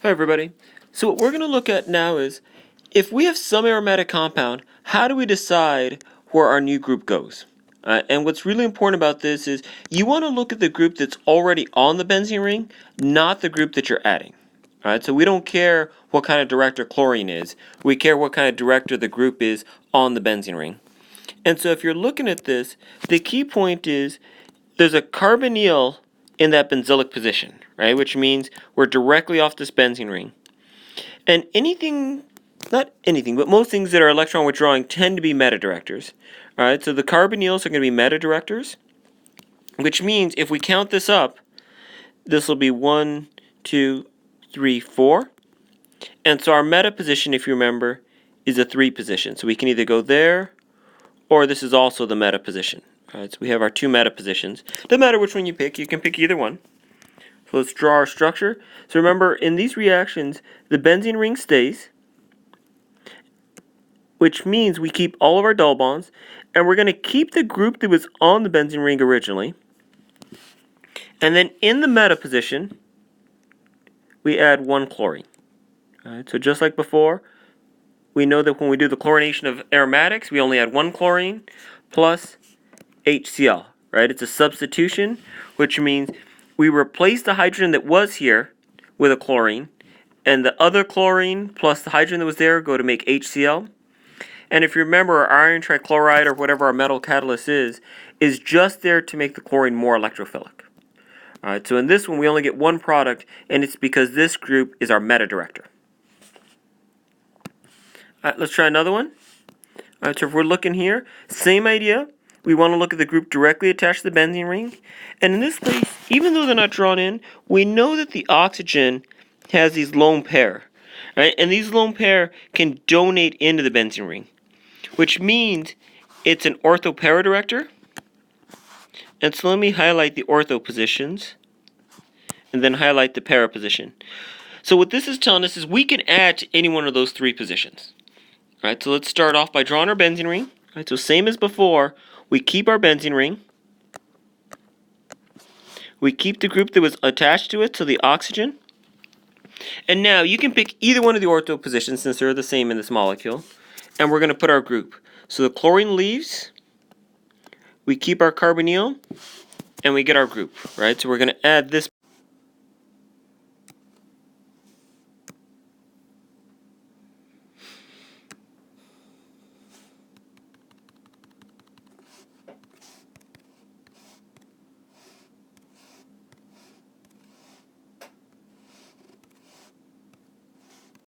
Hi everybody. So what we're going to look at now is, if we have some aromatic compound, how do we decide where our new group goes? And what's really important about this is you want to look at the group that's already on the benzene ring, not the group that you're adding. Alright, so we don't care what kind of director chlorine is, we care what kind of director the group is on the benzene ring. And so if you're looking at this, the key point is there's a carbonyl in that benzylic position, right? Which means we're directly off this benzene ring. And anything, not anything, but most things that are electron withdrawing tend to be meta-directors. Alright, so the carbonyls are going to be meta-directors, which means if we count this up, this will be 1, 2, 3, 4. And so our meta position, if you remember, is a 3 position. So we can either go there, or this is also the meta position. Alright, so we have our two meta positions. Doesn't matter which one you can pick either one. So let's draw our structure. So remember, in these reactions, the benzene ring stays, which means we keep all of our double bonds, and we're going to keep the group that was on the benzene ring originally. And then in the meta position, we add 1 chlorine. Alright, so just like before, we know that when we do the chlorination of aromatics, we only add 1 chlorine plus HCl. Right? It's a substitution, which means we replace the hydrogen that was here with a chlorine, and the other chlorine plus the hydrogen that was there go to make HCl. And if you remember, our iron trichloride, or whatever our metal catalyst is just there to make the chlorine more electrophilic. Alright, so in this one we only get one product, and it's because this group is our meta-director. Alright, let's try another one. Alright, so if we're looking here, same idea. We want to look at the group directly attached to the benzene ring. And in this case, even though they're not drawn in, we know that the oxygen has these lone pair. Right? And these lone pair can donate into the benzene ring, which means it's an ortho para director. And so let me highlight the ortho positions and then highlight the para position. So what this is telling us is we can add to any one of those three positions. Alright, so let's start off by drawing our benzene ring. Alright, so same as before, we keep our benzene ring. We keep the group that was attached to it, so the oxygen. And now you can pick either one of the ortho positions since they're the same in this molecule. And we're going to put our group. So the chlorine leaves, we keep our carbonyl, and we get our group. Right? So we're going to add this